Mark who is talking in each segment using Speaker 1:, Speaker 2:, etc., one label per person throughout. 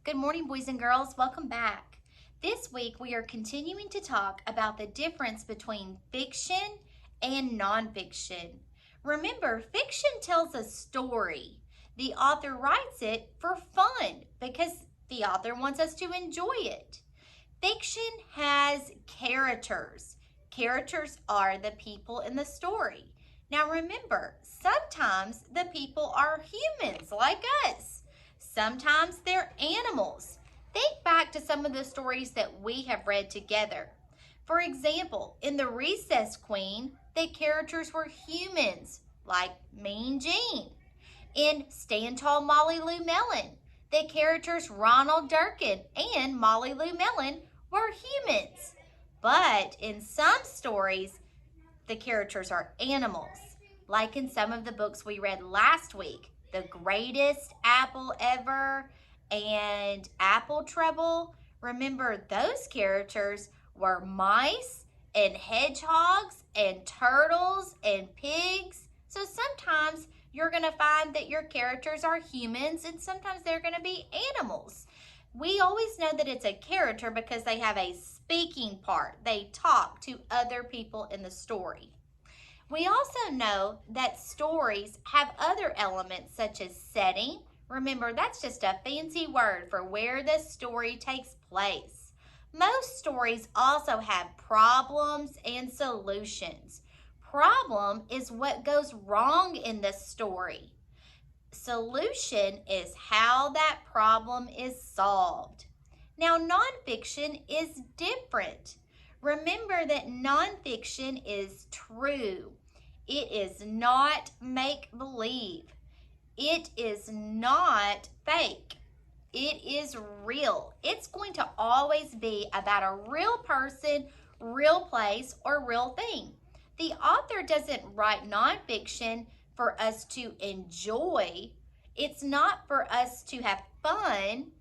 Speaker 1: Good morning, boys and girls. Welcome back. This week we are continuing to talk about the difference between fiction and nonfiction. Remember, fiction tells a story. The author writes it for fun because the author wants us to enjoy it. Fiction has characters. Characters are the people in the story. Now remember, sometimes the people are humans like us. Sometimes they're animals. Think back to some of the stories that we have read together. For example, in The Recess Queen, the characters were humans, like Mean Jean. In Stand Tall Molly Lou Melon, the characters Ronald Durkin and Molly Lou Melon were humans. But in some stories, the characters are animals, like in some of the books we read last week, The Greatest Apple Ever and Apple Trouble. Remember, those characters were mice and hedgehogs and turtles and pigs. So sometimes you're going to find that your characters are humans and sometimes they're going to be animals. We always know that it's a character because they have a speaking part. They talk to other people in the story. We also know that stories have other elements such as setting. Remember, that's just a fancy word for where the story takes place. Most stories also have problems and solutions. Problem is what goes wrong in the story. Solution is how that problem is solved. Now, nonfiction is different. Remember that nonfiction is true. It is not make-believe. It is not fake. It is real. It's going to always be about a real person, real place, or real thing. The author doesn't write nonfiction for us to enjoy. It's not for us to have fun.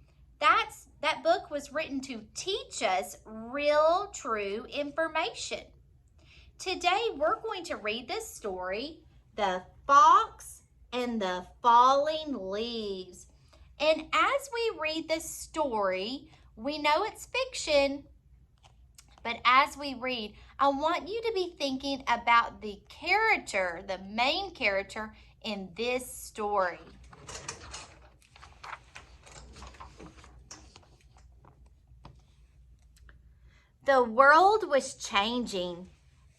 Speaker 1: That book was written to teach us real, true information. Today we're going to read this story, The Fox and the Falling Leaves. And as we read this story, we know it's fiction, but as we read, I want you to be thinking about the character, the main character in this story. The world was changing.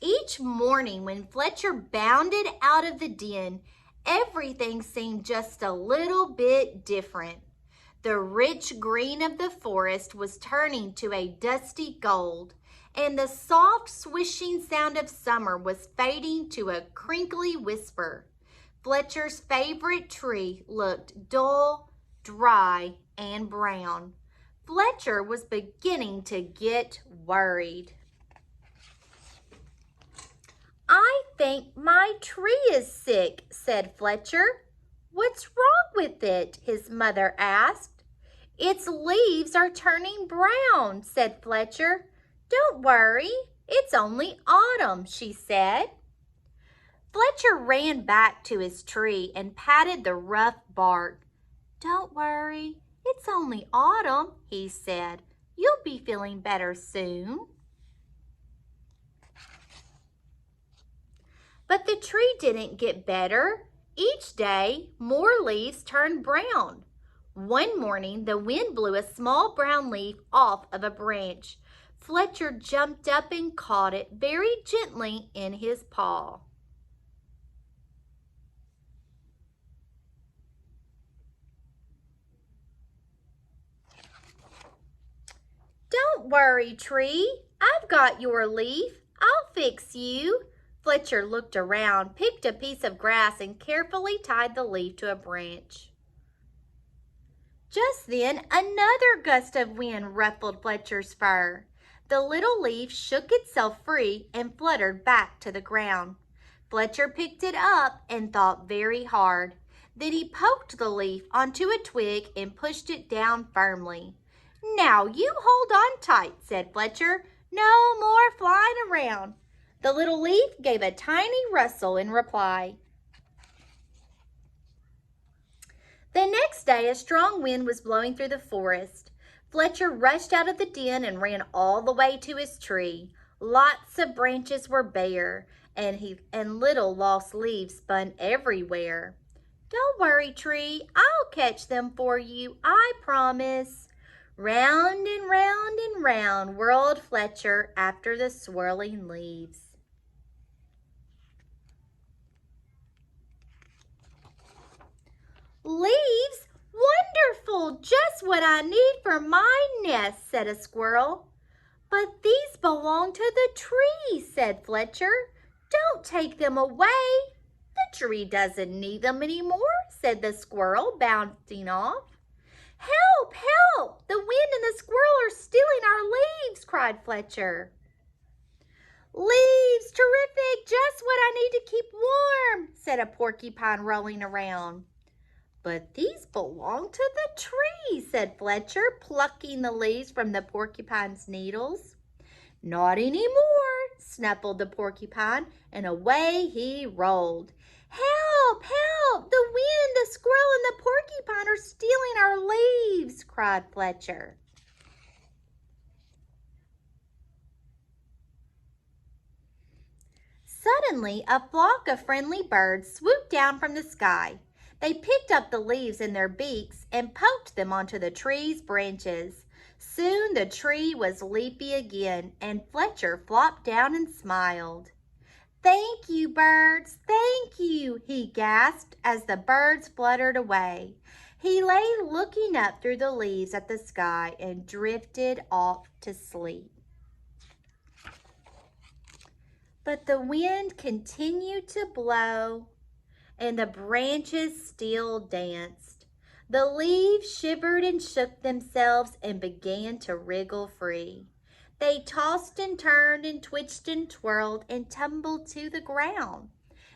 Speaker 1: Each morning when Fletcher bounded out of the den, everything seemed just a little bit different. The rich green of the forest was turning to a dusty gold, and the soft swishing sound of summer was fading to a crinkly whisper. Fletcher's favorite tree looked dull, dry, and brown. Fletcher was beginning to get worried. "I think my tree is sick," said Fletcher. "What's wrong with it?" his mother asked. "Its leaves are turning brown," said Fletcher. "Don't worry, it's only autumn," she said. Fletcher ran back to his tree and patted the rough bark. "Don't worry, it's only autumn," he said. "You'll be feeling better soon." But the tree didn't get better. Each day, more leaves turned brown. One morning, the wind blew a small brown leaf off of a branch. Fletcher jumped up and caught it very gently in his paw. "Don't worry, tree. I've got your leaf. I'll fix you." Fletcher looked around, picked a piece of grass, and carefully tied the leaf to a branch. Just then, another gust of wind ruffled Fletcher's fur. The little leaf shook itself free and fluttered back to the ground. Fletcher picked it up and thought very hard. Then he poked the leaf onto a twig and pushed it down firmly. "Now you hold on tight," said Fletcher. "No more flying around." The little leaf gave a tiny rustle in reply. The next day, a strong wind was blowing through the forest. Fletcher rushed out of the den and ran all the way to his tree. Lots of branches were bare, and little lost leaves spun everywhere. "Don't worry, tree. I'll catch them for you, I promise." Round and round and round whirled Fletcher after the swirling leaves. "Leaves? Wonderful! Just what I need for my nest," said a squirrel. "But these belong to the tree," said Fletcher. "Don't take them away." "The tree doesn't need them anymore," said the squirrel, bouncing off. "Help! Help! The wind and the squirrel are stealing our leaves," cried Fletcher. "Leaves! Terrific! Just what I need to keep warm," said a porcupine rolling around. "But these belong to the tree," said Fletcher, plucking the leaves from the porcupine's needles. "Not anymore," snuffled the porcupine, and away he rolled. "Help! Help! The wind, the squirrel, and the porcupine are stealing our leaves," cried Fletcher. Suddenly, a flock of friendly birds swooped down from the sky. They picked up the leaves in their beaks and poked them onto the tree's branches. Soon the tree was leafy again, and Fletcher flopped down and smiled. "Thank you, birds, thank you," he gasped as the birds fluttered away. He lay looking up through the leaves at the sky and drifted off to sleep. But the wind continued to blow, and the branches still danced. The leaves shivered and shook themselves and began to wriggle free. They tossed and turned and twitched and twirled and tumbled to the ground.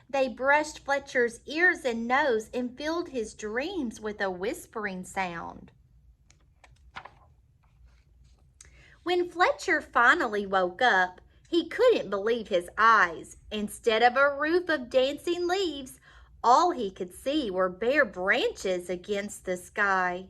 Speaker 1: They brushed Fletcher's ears and nose and filled his dreams with a whispering sound. When Fletcher finally woke up, he couldn't believe his eyes. Instead of a roof of dancing leaves, all he could see were bare branches against the sky.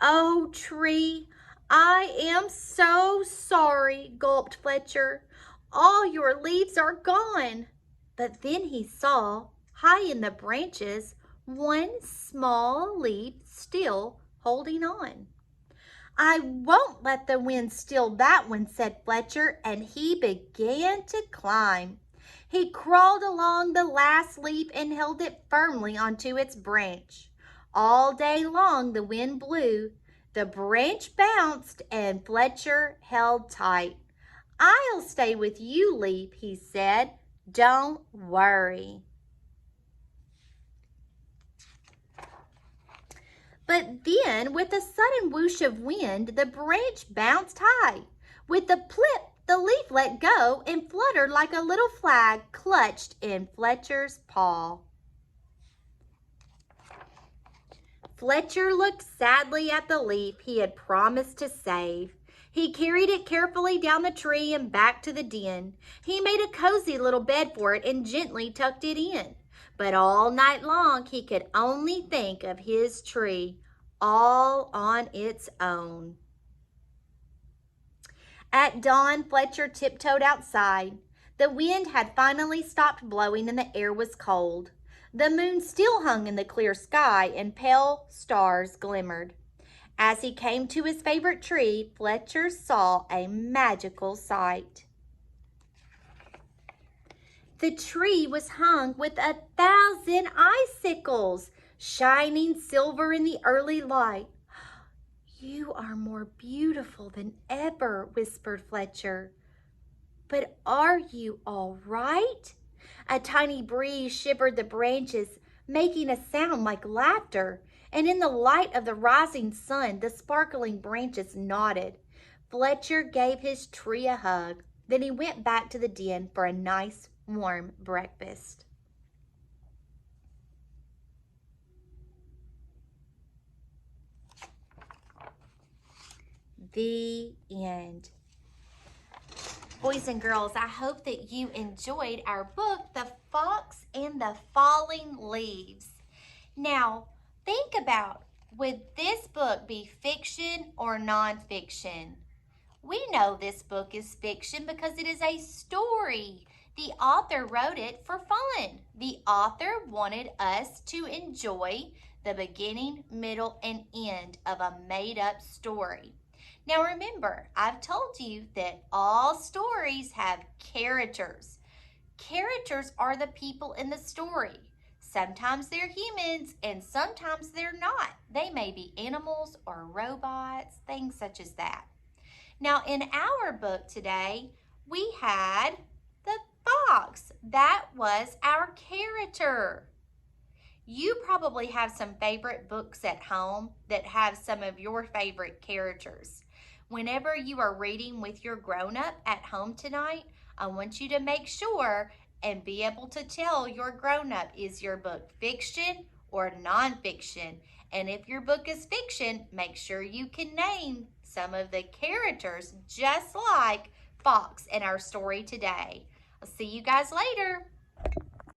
Speaker 1: "Oh, tree, I am so sorry," gulped Fletcher. "All your leaves are gone." But then he saw, high in the branches, one small leaf still holding on. "I won't let the wind steal that one," said Fletcher, and he began to climb. He crawled along the last leaf and held it firmly onto its branch. All day long the wind blew, the branch bounced, and Fletcher held tight. "I'll stay with you, leaf," he said. "Don't worry." But then, with a sudden whoosh of wind, the branch bounced high. With a plip, the leaf let go and fluttered like a little flag clutched in Fletcher's paw. Fletcher looked sadly at the leaf he had promised to save. He carried it carefully down the tree and back to the den. He made a cozy little bed for it and gently tucked it in. But all night long he could only think of his tree, all on its own. At dawn, Fletcher tiptoed outside. The wind had finally stopped blowing and the air was cold. The moon still hung in the clear sky and pale stars glimmered. As he came to his favorite tree, Fletcher saw a magical sight. The tree was hung with 1,000 icicles, shining silver in the early light. "You are more beautiful than ever," whispered Fletcher. "But are you all right?" A tiny breeze shivered the branches, making a sound like laughter, and in the light of the rising sun, the sparkling branches nodded. Fletcher gave his tree a hug. Then he went back to the den for a nice, warm breakfast. The end. Boys and girls, I hope that you enjoyed our book, The Fox and the Falling Leaves. Now, Think about, would this book be fiction or nonfiction? We know this book is fiction because it is a story. The author wrote it for fun. The author wanted us to enjoy the beginning, middle, and end of a made-up story. Now remember, I've told you that all stories have characters. Characters are the people in the story. Sometimes they're humans and sometimes they're not. They may be animals or robots, things such as that. Now, in our book today, we had the fox. That was our character. You probably have some favorite books at home that have some of your favorite characters. Whenever you are reading with your grown-up at home tonight, I want you to make sure and be able to tell your grown-up, is your book fiction or nonfiction? And if your book is fiction, make sure you can name some of the characters just like Fox in our story today. I'll see you guys later.